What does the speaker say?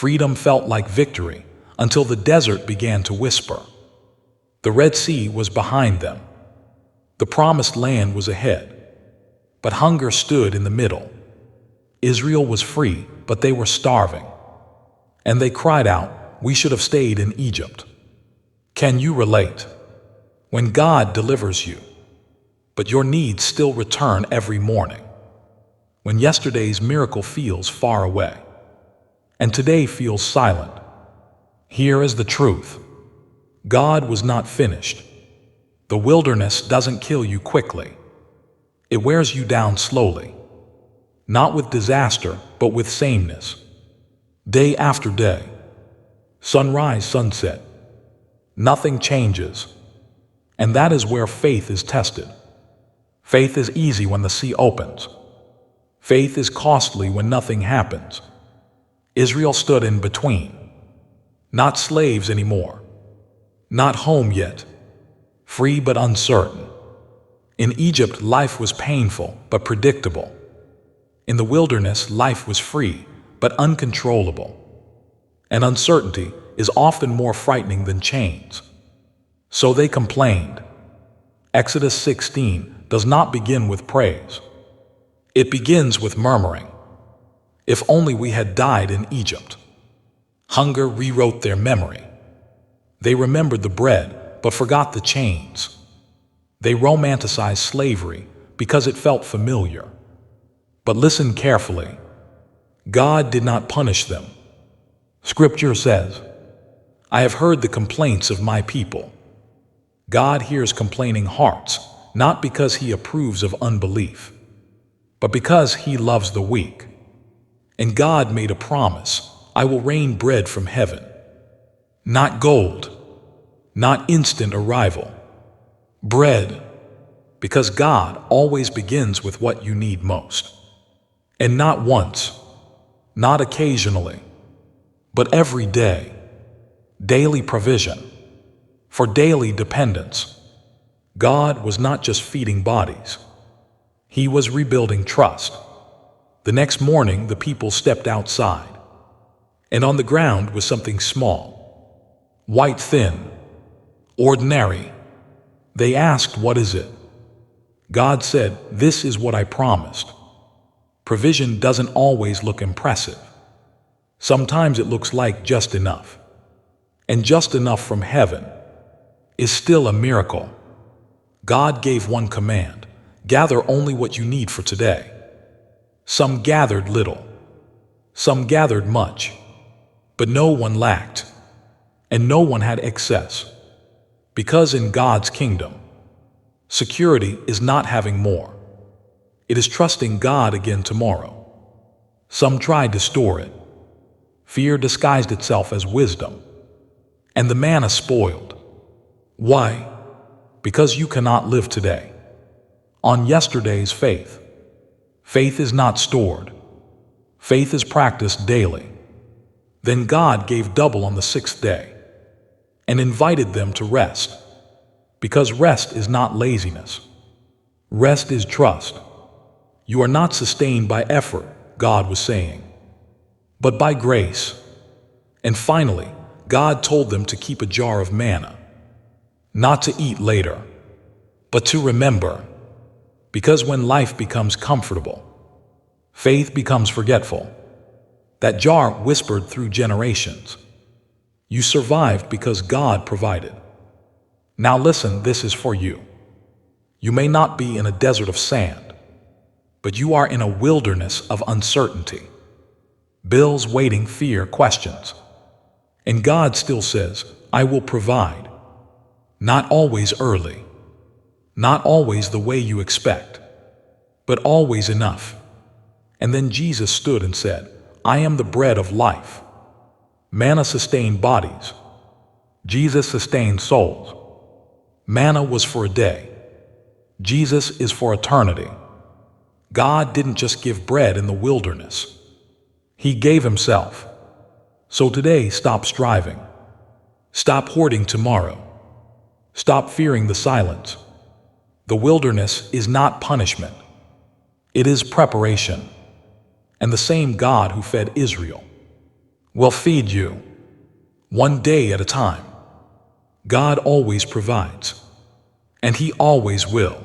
Freedom felt like victory until the desert began to whisper. The Red Sea was behind them. The Promised Land was ahead. But hunger stood in the middle. Israel was free, but they were starving. And they cried out, "We should have stayed in Egypt." Can you relate? When God delivers you, but your needs still return every morning. When yesterday's miracle feels far away, and today feels silent. Here is the truth. God was not finished. The wilderness doesn't kill you quickly. It wears you down slowly. Not with disaster, but with sameness. Day after day. Sunrise, sunset. Nothing changes. And that is where faith is tested. Faith is easy when the sea opens. Faith is costly when nothing happens. Israel stood in between. Not slaves anymore. Not home yet. Free but uncertain. In Egypt, life was painful but predictable. In the wilderness, life was free but uncontrollable. And uncertainty is often more frightening than chains. So they complained. Exodus 16 does not begin with praise. It begins with murmuring. If only we had died in Egypt. Hunger rewrote their memory. They remembered the bread, but forgot the chains. They romanticized slavery because it felt familiar. But listen carefully. God did not punish them. Scripture says, "I have heard the complaints of my people." God hears complaining hearts, not because he approves of unbelief, but because he loves the weak. And God made a promise, "I will rain bread from heaven." Not gold, not instant arrival. Bread, because God always begins with what you need most. And not once, not occasionally, but every day. Daily provision. For daily dependence. God was not just feeding bodies. He was rebuilding trust. The next morning, the people stepped outside. And on the ground was something small. White thin. Ordinary. They asked, "What is it?" God said, "This is what I promised." Provision doesn't always look impressive. Sometimes it looks like just enough. And just enough from heaven is still a miracle. God gave one command: gather only what you need for today. Some gathered little. Some gathered much. But no one lacked. And no one had excess. Because in God's kingdom, security is not having more. It is trusting God again tomorrow. Some tried to store it. Fear disguised itself as wisdom. And the manna spoiled. Why? Because you cannot live today on yesterday's faith. Faith is not stored. Faith is practiced daily. Then God gave double on the sixth day and invited them to rest. Because rest is not laziness. Rest is trust. You are not sustained by effort, God was saying, but by grace. And finally, God told them to keep a jar of manna, not to eat later, but to remember. Because when life becomes comfortable, faith becomes forgetful. That jar whispered through generations. You survived because God provided. Now listen, this is for you. You may not be in a desert of sand, but you are in a wilderness of uncertainty. Bills waiting, fear, questions. And God still says, "I will provide." Not always early, not always the way you expect, but always enough. And then Jesus stood and said, "I am the bread of life." Manna sustained bodies. Jesus sustained souls. Manna was for a day. Jesus is for eternity. God didn't just give bread in the wilderness. He gave himself. So today, stop striving. Stop hoarding tomorrow. Stop fearing the silence. The wilderness is not punishment. It is preparation. And the same God who fed Israel will feed you, one day at a time. God always provides, and He always will.